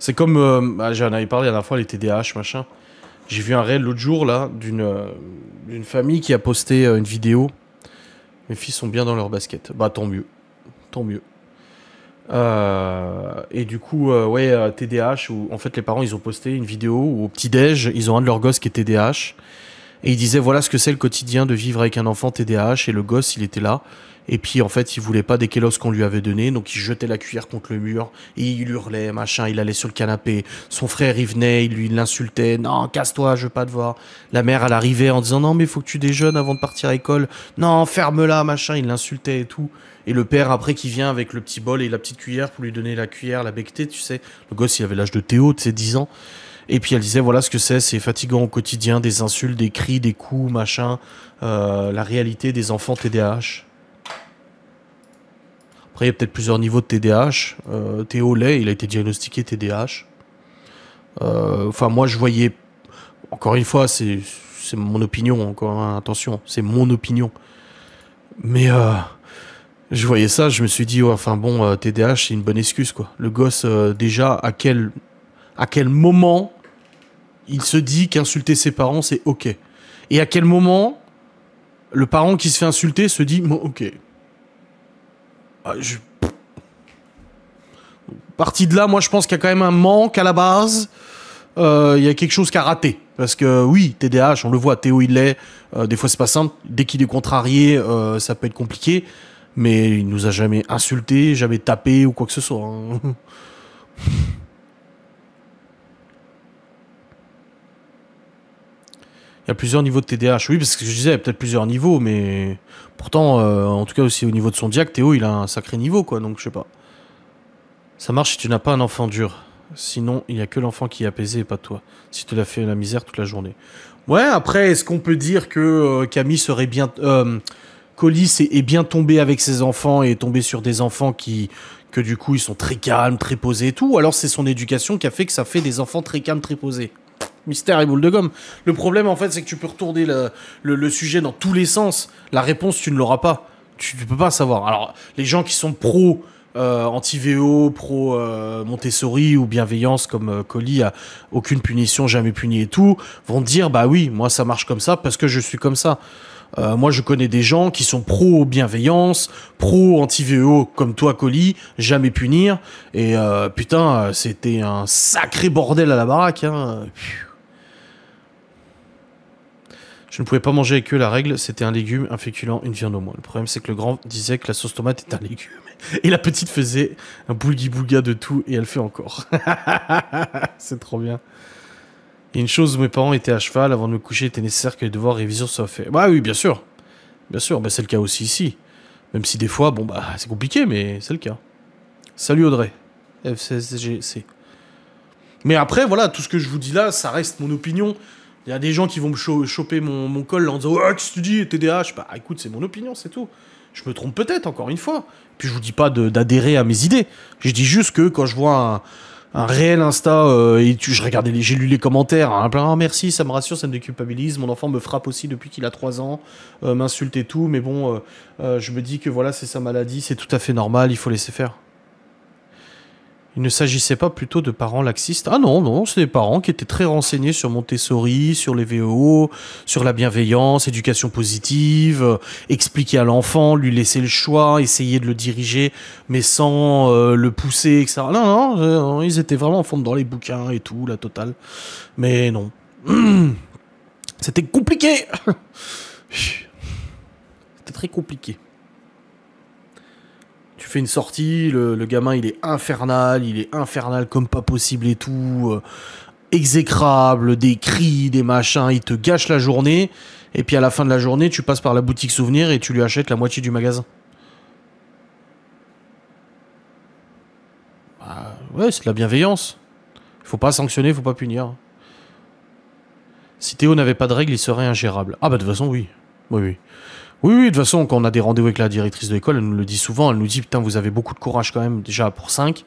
C'est comme, j'en avais parlé la dernière fois, les TDAH, machin. J'ai vu un réel l'autre jour, là, d'une famille qui a posté une vidéo. Mes filles sont bien dans leur basket. Bah, tant mieux. Tant mieux. Et du coup, TDAH, où en fait les parents ils ont posté une vidéo où au petit-déj, ils ont un de leurs gosses qui est TDAH. Et ils disaient voilà ce que c'est le quotidien de vivre avec un enfant TDAH. Et le gosse, il était là. Et puis en fait, il voulait pas des kélos qu'on lui avait donné, donc il jetait la cuillère contre le mur. Et il hurlait, machin, il allait sur le canapé. Son frère, il venait, il l'insultait. Non, casse-toi, je veux pas te voir. La mère, elle arrivait en disant non, mais faut que tu déjeunes avant de partir à l'école. Non, ferme-la, machin, il l'insultait et tout. Et le père, après, qui vient avec le petit bol et la petite cuillère pour lui donner la cuillère, la becquetée, tu sais. Le gosse, il avait l'âge de Théo, de ses 10 ans. Et puis elle disait, voilà ce que c'est fatigant au quotidien, des insultes, des cris, des coups, machin. La réalité des enfants TDAH. Après, il y a peut-être plusieurs niveaux de TDAH. Théo l'est, il a été diagnostiqué TDAH. Enfin, moi, je voyais... Encore une fois, c'est mon opinion, encore, hein, attention, c'est mon opinion. Mais... je voyais ça, je me suis dit, ouais, enfin bon, TDAH, c'est une bonne excuse, quoi. Le gosse, déjà, à quel moment il se dit qu'insulter ses parents, c'est ok. Et à quel moment le parent qui se fait insulter se dit, bon, ok. Parti de là, moi, je pense qu'il y a quand même un manque à la base. Il y a quelque chose qui a raté. Parce que oui, TDAH, on le voit, Théo, il l'est. Des fois, c'est pas simple. Dès qu'il est contrarié, ça peut être compliqué. Mais il nous a jamais insulté, jamais tapé ou quoi que ce soit. Hein. Il y a plusieurs niveaux de TDAH. Oui, parce que je disais, il y a peut-être plusieurs niveaux, mais pourtant, en tout cas aussi au niveau de son diag, Théo, il a un sacré niveau, quoi. Donc je sais pas. Ça marche si tu n'as pas un enfant dur. Sinon, il n'y a que l'enfant qui est apaisé et pas toi. Si tu l'as fait la misère toute la journée. Ouais, après, est-ce qu'on peut dire que Camille serait bien... Colis est bien tombé avec ses enfants et est tombé sur des enfants que du coup ils sont très calmes, très posés et tout, ou alors c'est son éducation qui a fait que ça fait des enfants très calmes, très posés. Mystère et boule de gomme. Le problème en fait c'est que tu peux retourner le sujet dans tous les sens. La réponse tu ne l'auras pas. Tu peux pas savoir. Alors les gens qui sont pro anti-VO, pro Montessori ou bienveillance comme Colis a aucune punition, jamais puni et tout, vont dire bah oui, moi ça marche comme ça parce que je suis comme ça. Moi, je connais des gens qui sont pro-bienveillance, pro-anti-VO, comme toi, Colis, jamais punir. Et putain, c'était un sacré bordel à la baraque. Hein. Je ne pouvais pas manger avec eux, la règle, c'était un légume, un féculent, une viande au moins. Le problème, c'est que le grand disait que la sauce tomate est un légume. Et la petite faisait un boulgui-boulga de tout, et elle fait encore. C'est trop bien. Et une chose où mes parents étaient à cheval, avant de me coucher, il était nécessaire que les devoirs et révisions soient faits. Bah oui, bien sûr. Bien sûr, bah, c'est le cas aussi ici. Même si des fois, bon bah, c'est compliqué, mais c'est le cas. Salut Audrey. FCSGC. Mais après, voilà, tout ce que je vous dis là, ça reste mon opinion. Il y a des gens qui vont me choper mon col en disant « Ouais, qu'est-ce que tu dis, TDAH ?» Bah écoute, c'est mon opinion, c'est tout. Je me trompe peut-être, encore une fois. Puis je vous dis pas d'adhérer à mes idées. Je dis juste que quand je vois un réel Insta, et je regardais j'ai lu les commentaires, hein, plein, merci, ça me rassure, ça me déculpabilise, mon enfant me frappe aussi depuis qu'il a 3 ans, m'insulte et tout, mais bon, je me dis que voilà, c'est sa maladie, c'est tout à fait normal, il faut laisser faire. Il ne s'agissait pas plutôt de parents laxistes. Ah non, non, c'est des parents qui étaient très renseignés sur Montessori, sur les VO, sur la bienveillance, éducation positive, expliquer à l'enfant, lui laisser le choix, essayer de le diriger, mais sans le pousser, etc. Non, non, ils étaient vraiment en fond dans les bouquins et tout, la totale. Mais non. C'était compliqué. C'était très compliqué. Tu fais une sortie, le gamin il est infernal comme pas possible et tout, exécrable, des cris, des machins, il te gâche la journée, et puis à la fin de la journée, tu passes par la boutique souvenir et tu lui achètes la moitié du magasin. Bah, ouais, c'est de la bienveillance. Faut pas sanctionner, faut pas punir. Si Théo n'avait pas de règles, il serait ingérable. Ah bah de toute façon, oui. Oui, oui. Oui, oui, de toute façon, quand on a des rendez-vous avec la directrice de l'école, elle nous le dit souvent, elle nous dit, putain, vous avez beaucoup de courage quand même, déjà pour 5,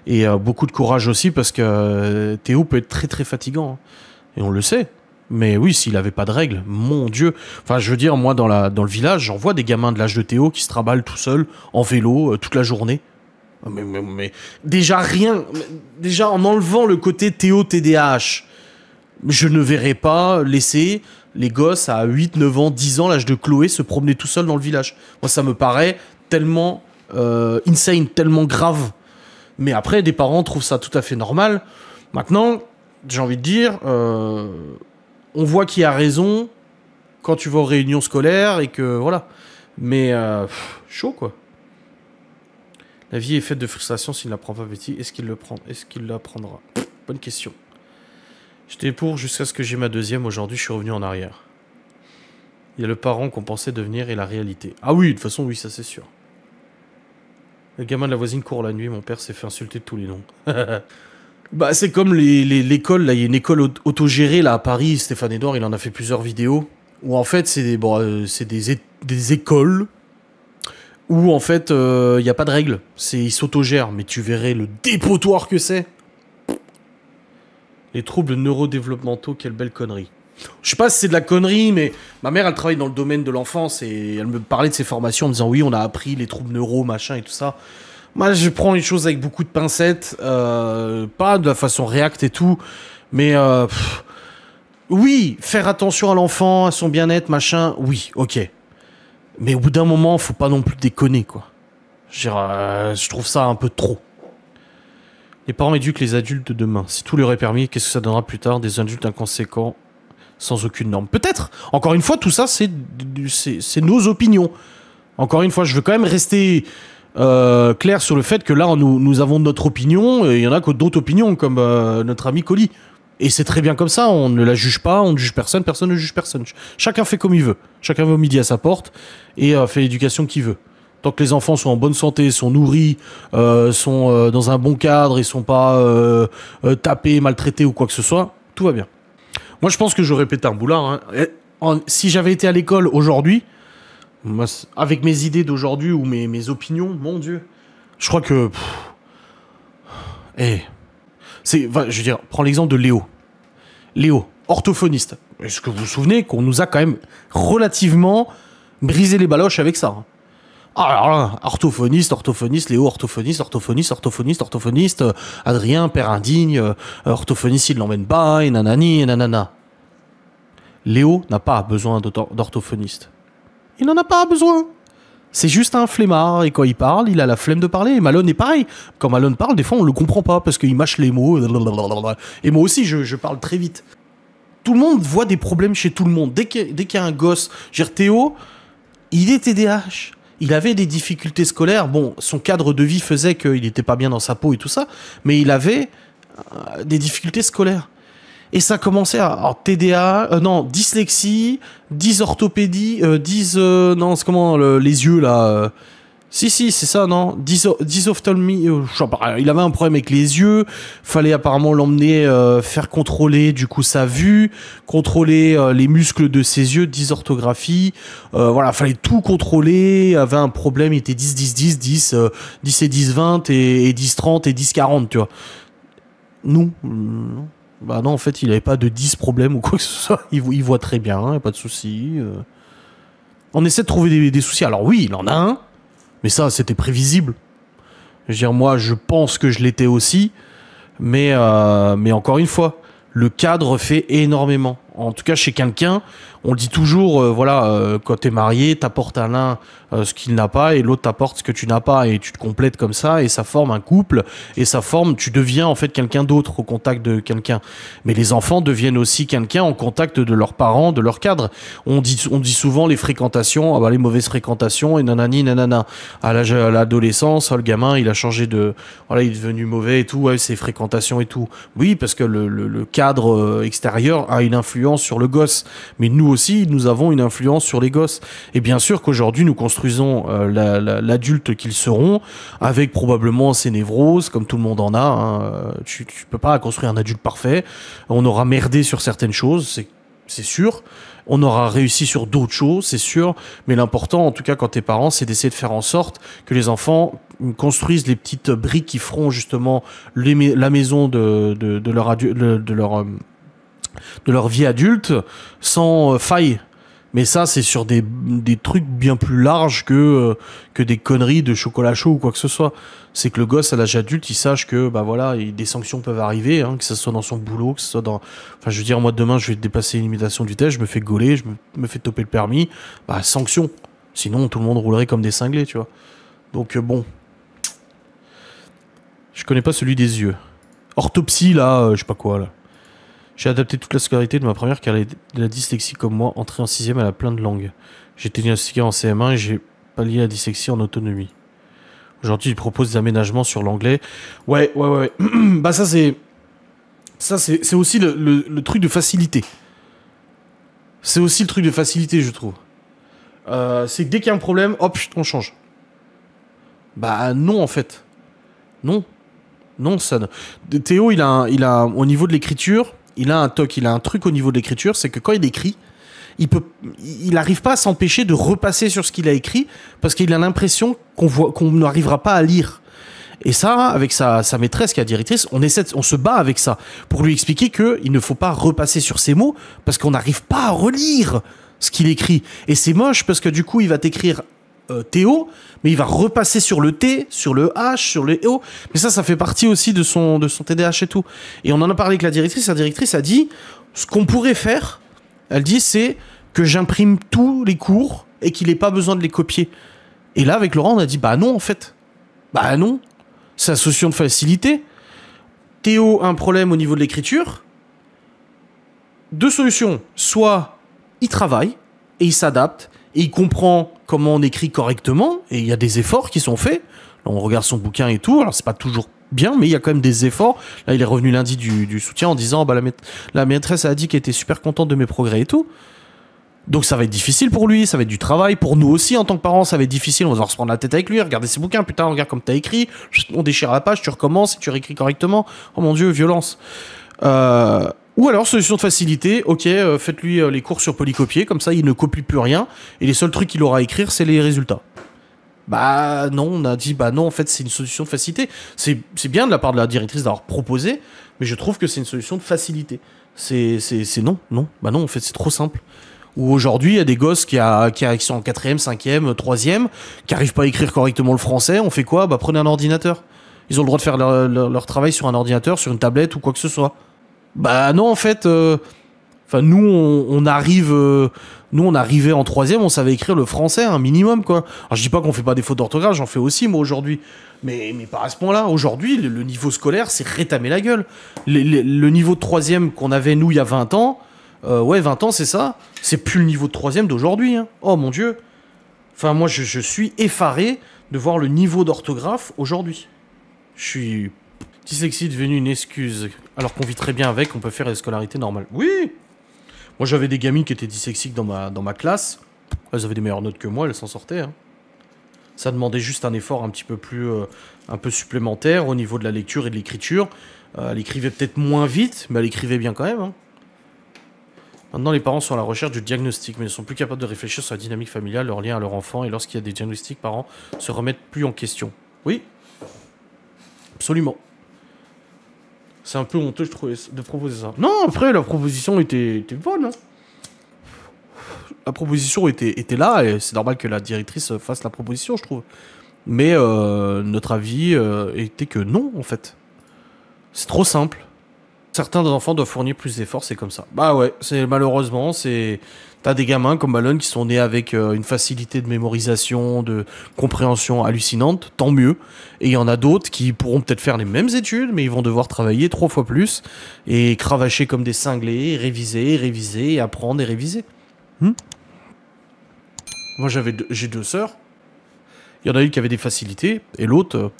et beaucoup de courage aussi parce que Théo peut être très très fatigant, hein. Et on le sait. Mais oui, s'il avait pas de règles, mon Dieu. Enfin, je veux dire, moi, dans le village, j'en vois des gamins de l'âge de Théo qui se traballent tout seuls, en vélo, toute la journée. Mais déjà rien, déjà en enlevant le côté Théo TDAH, je ne verrais pas laisser les gosses à 8, 9 ans, 10 ans, l'âge de Chloé, se promener tout seul dans le village. Moi, ça me paraît tellement insane, tellement grave. Mais après, des parents trouvent ça tout à fait normal. Maintenant, j'ai envie de dire, on voit qui a raison quand tu vas aux réunions scolaires et que voilà. Mais chaud, quoi. La vie est faite de frustration s'il ne l'apprend pas petit. Est-ce qu'il le prend? Est-ce qu'il l'apprendra? Bonne question. J'étais pour jusqu'à ce que j'ai ma deuxième. Aujourd'hui, je suis revenu en arrière. Il y a le parent qu'on pensait devenir et la réalité. Ah oui, de toute façon, oui, ça c'est sûr. Le gamin de la voisine court la nuit. Mon père s'est fait insulter de tous les noms. Bah, c'est comme l'école. Là, il y a une école autogérée là à Paris. Stéphane Edouard, il en a fait plusieurs vidéos. Où en fait, c'est des écoles où en fait, il n'y a pas de règles. Ils s'autogèrent. Mais tu verrais le dépotoir que c'est. Les troubles neurodéveloppementaux, quelle belle connerie. Je sais pas si c'est de la connerie, mais ma mère, elle travaille dans le domaine de l'enfance et elle me parlait de ses formations en me disant oui, on a appris les troubles neuro, machin et tout ça. Moi, je prends les choses avec beaucoup de pincettes, pas de la façon React et tout, mais oui, faire attention à l'enfant, à son bien-être, machin, oui, ok. Mais au bout d'un moment, faut pas non plus déconner, quoi. Je trouve ça un peu trop. Les parents éduquent les adultes de demain. Si tout leur est permis, qu'est-ce que ça donnera plus tard? Des adultes inconséquents, sans aucune norme. Peut-être. Encore une fois, tout ça, c'est nos opinions. Encore une fois, je veux quand même rester clair sur le fait que là, nous avons notre opinion, et il y en a que d'autres opinions, comme notre ami Colli. Et c'est très bien comme ça, on ne la juge pas, on ne juge personne, personne ne juge personne. Chacun fait comme il veut. Chacun va au midi à sa porte et fait l'éducation qu'il veut. Tant que les enfants sont en bonne santé, sont nourris, sont dans un bon cadre, ils sont pas tapés, maltraités ou quoi que ce soit, tout va bien. Moi, je pense que j'aurais pété un boulard. Hein. Si j'avais été à l'école aujourd'hui, avec mes idées d'aujourd'hui ou mes opinions, mon Dieu, je crois que... je veux dire, prends l'exemple de Léo. Léo, orthophoniste. Est-ce que vous vous souvenez qu'on nous a quand même relativement brisé les baloches avec ça, hein? Alors là, orthophoniste, Léo, orthophoniste, Adrien, père indigne, orthophoniste, il l'emmène pas, et nanani, et nanana. Léo n'a pas besoin d'orthophoniste. Il n'en a pas besoin. C'est juste un flemmard, et quand il parle, il a la flemme de parler. Et Malone est pareil. Quand Malone parle, des fois, on le comprend pas, parce qu'il mâche les mots. Et moi aussi, je parle très vite. Tout le monde voit des problèmes chez tout le monde. Dès qu'il y a un gosse, Théo, il est TDAH. Il avait des difficultés scolaires. Bon, son cadre de vie faisait qu'il n'était pas bien dans sa peau et tout ça, mais il avait des difficultés scolaires. Et ça commençait à dyslexie, dysorthopédie, non, c'est comment, les yeux, là. Si, c'est ça, non, dysophtalmie, il avait un problème avec les yeux, fallait apparemment l'emmener faire contrôler, du coup, sa vue, contrôler les muscles de ses yeux, dysorthographie, voilà, fallait tout contrôler, avait un problème, il était 10 et 10-20, et 10-30, et 10-40, tu vois. Nous, bah non, en fait, il avait pas de 10 problèmes ou quoi que ce soit, il voit très bien, pas de soucis. On essaie de trouver des soucis, alors oui, il en a un, mais ça, c'était prévisible. Je veux dire, moi, je pense que je l'étais aussi. Mais encore une fois, le cadre fait énormément. En tout cas, chez quelqu'un, on dit toujours, quand t'es marié, t'apportes à l'un ce qu'il n'a pas et l'autre t'apporte ce que tu n'as pas. Et tu te complètes comme ça et ça forme un couple. Et tu deviens en fait quelqu'un d'autre au contact de quelqu'un. Mais les enfants deviennent aussi quelqu'un en contact de leurs parents, de leur cadre. On dit souvent les fréquentations, les mauvaises fréquentations et nanani nanana. À l'adolescence, le gamin, il a changé de... Voilà, il est devenu mauvais et tout, ouais, ses fréquentations et tout. Oui, parce que le cadre extérieur a une influence sur le gosse. Mais nous aussi, nous avons une influence sur les gosses. Et bien sûr qu'aujourd'hui, nous construisons l'adulte qu'ils seront, avec probablement ces névroses, comme tout le monde en a. Hein. Tu peux pas construire un adulte parfait. On aura merdé sur certaines choses, c'est sûr. On aura réussi sur d'autres choses, c'est sûr. Mais l'important, en tout cas, quand t'es parent, c'est d'essayer de faire en sorte que les enfants construisent les petites briques qui feront justement la maison de leur vie adulte sans faille. Mais ça, c'est sur des trucs bien plus larges que des conneries de chocolat chaud ou quoi que ce soit. C'est que le gosse, à l'âge adulte, il sache que, bah voilà, des sanctions peuvent arriver, hein, que ce soit dans son boulot, que ce soit dans... Enfin, je veux dire, moi, demain, je vais dépasser une limitation de vitesse, je me fais gauler, je me fais toper le permis. Bah, sanction. Sinon, tout le monde roulerait comme des cinglés, tu vois. Donc, bon. Je connais pas celui des yeux. Orthopsie, là, je sais pas quoi, là. J'ai adapté toute la scolarité de ma première car elle a de la dyslexie comme moi. Entrée en 6ème, elle a plein de langues. J'ai été diagnostiqué en CM1 et j'ai pallié la dyslexie en autonomie. Aujourd'hui, il propose des aménagements sur l'anglais. Ouais. Bah ça, c'est aussi le truc de facilité. C'est aussi le truc de facilité, je trouve. C'est que dès qu'il y a un problème, hop, on change. Bah non, en fait. Non. Non, ça... Théo, il a au niveau de l'écriture... Il a un toc, il a un truc au niveau de l'écriture, c'est que quand il écrit, il n'arrive pas à s'empêcher de repasser sur ce qu'il a écrit parce qu'il a l'impression qu'on n'arrivera pas à lire. Et ça, avec sa maîtresse qui est la directrice, on se bat avec ça pour lui expliquer qu'il ne faut pas repasser sur ces mots parce qu'on n'arrive pas à relire ce qu'il écrit. Et c'est moche parce que du coup, il va t'écrire Théo, mais il va repasser sur le T, sur le H, sur le O. Mais ça fait partie aussi de son TDAH et tout. Et on en a parlé avec la directrice. La directrice a dit, ce qu'on pourrait faire, elle dit, c'est que j'imprime tous les cours et qu'il n'ait pas besoin de les copier. Et là, avec Laurent, on a dit, bah non, en fait. Bah non. C'est la solution de facilité. Théo a un problème au niveau de l'écriture. Deux solutions. Soit il travaille et il s'adapte et il comprend comment on écrit correctement, et il y a des efforts qui sont faits. Là, on regarde son bouquin et tout, alors c'est pas toujours bien, mais il y a quand même des efforts. Là, il est revenu lundi du soutien en disant bah, la maîtresse a dit qu'elle était super contente de mes progrès et tout. Donc ça va être difficile pour lui, ça va être du travail. Pour nous aussi, en tant que parents, ça va être difficile. On va devoir se prendre la tête avec lui, regarder ses bouquins. Putain, regarde comme t'as écrit. On déchire la page, tu recommences, tu réécris correctement. Oh mon Dieu, violence. Ou alors, solution de facilité, ok, faites-lui les cours sur polycopier, comme ça il ne copie plus rien, et les seuls trucs qu'il aura à écrire, c'est les résultats. Bah non, on a dit, bah non, en fait c'est une solution de facilité. C'est bien de la part de la directrice d'avoir proposé, mais je trouve que c'est une solution de facilité. C'est non, bah non, en fait c'est trop simple. Ou aujourd'hui, il y a des gosses qui sont en 4ème, 5ème, 3ème, qui n'arrivent pas à écrire correctement le français, on fait quoi? Bah prenez un ordinateur. Ils ont le droit de faire leur travail sur un ordinateur, sur une tablette ou quoi que ce soit. Bah non, en fait, nous on arrive, nous on arrivait en 3ème, on savait écrire le français un minimum quoi. Alors je dis pas qu'on fait pas des fautes d'orthographe, j'en fais aussi moi aujourd'hui, mais pas à ce point-là. Aujourd'hui, le niveau scolaire, c'est rétamé la gueule. Le niveau de 3ème qu'on avait nous il y a 20 ans, ouais 20 ans c'est ça, c'est plus le niveau de 3ème d'aujourd'hui. Hein. Oh mon Dieu. Enfin moi je suis effaré de voir le niveau d'orthographe aujourd'hui. Je suis... Dyslexie est devenue une excuse, alors qu'on vit très bien avec, on peut faire les scolarités normales. Oui. Moi j'avais des gamines qui étaient dyslexiques dans ma classe, elles avaient des meilleures notes que moi, elles s'en sortaient. Hein. Ça demandait juste un effort un petit peu plus, un peu supplémentaire au niveau de la lecture et de l'écriture. Elle écrivait peut-être moins vite, mais elle écrivait bien quand même. Hein. Maintenant les parents sont à la recherche du diagnostic, mais ne sont plus capables de réfléchir sur la dynamique familiale, leur lien à leur enfant, et lorsqu'il y a des diagnostics, parents se remettent plus en question. Oui. Absolument. C'est un peu honteux, je trouvais, de proposer ça. Non, après, la proposition était bonne. Hein. La proposition était là, et c'est normal que la directrice fasse la proposition, je trouve. Mais notre avis était que non, en fait. C'est trop simple. Certains enfants doivent fournir plus d'efforts, c'est comme ça. Bah ouais, malheureusement, c'est... T'as des gamins comme Malone qui sont nés avec une facilité de mémorisation, de compréhension hallucinante, tant mieux. Et il y en a d'autres qui pourront peut-être faire les mêmes études, mais ils vont devoir travailler 3 fois plus et cravacher comme des cinglés, réviser, apprendre et réviser. Moi j'ai 2 sœurs. Il y en a une qui avait des facilités et l'autre,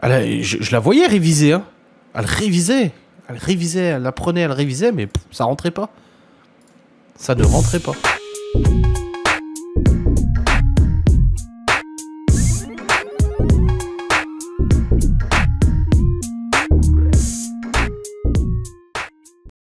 je la voyais réviser. Hein. Elle révisait, elle apprenait, elle révisait, mais ça rentrait pas. Ça ne rentrait pas.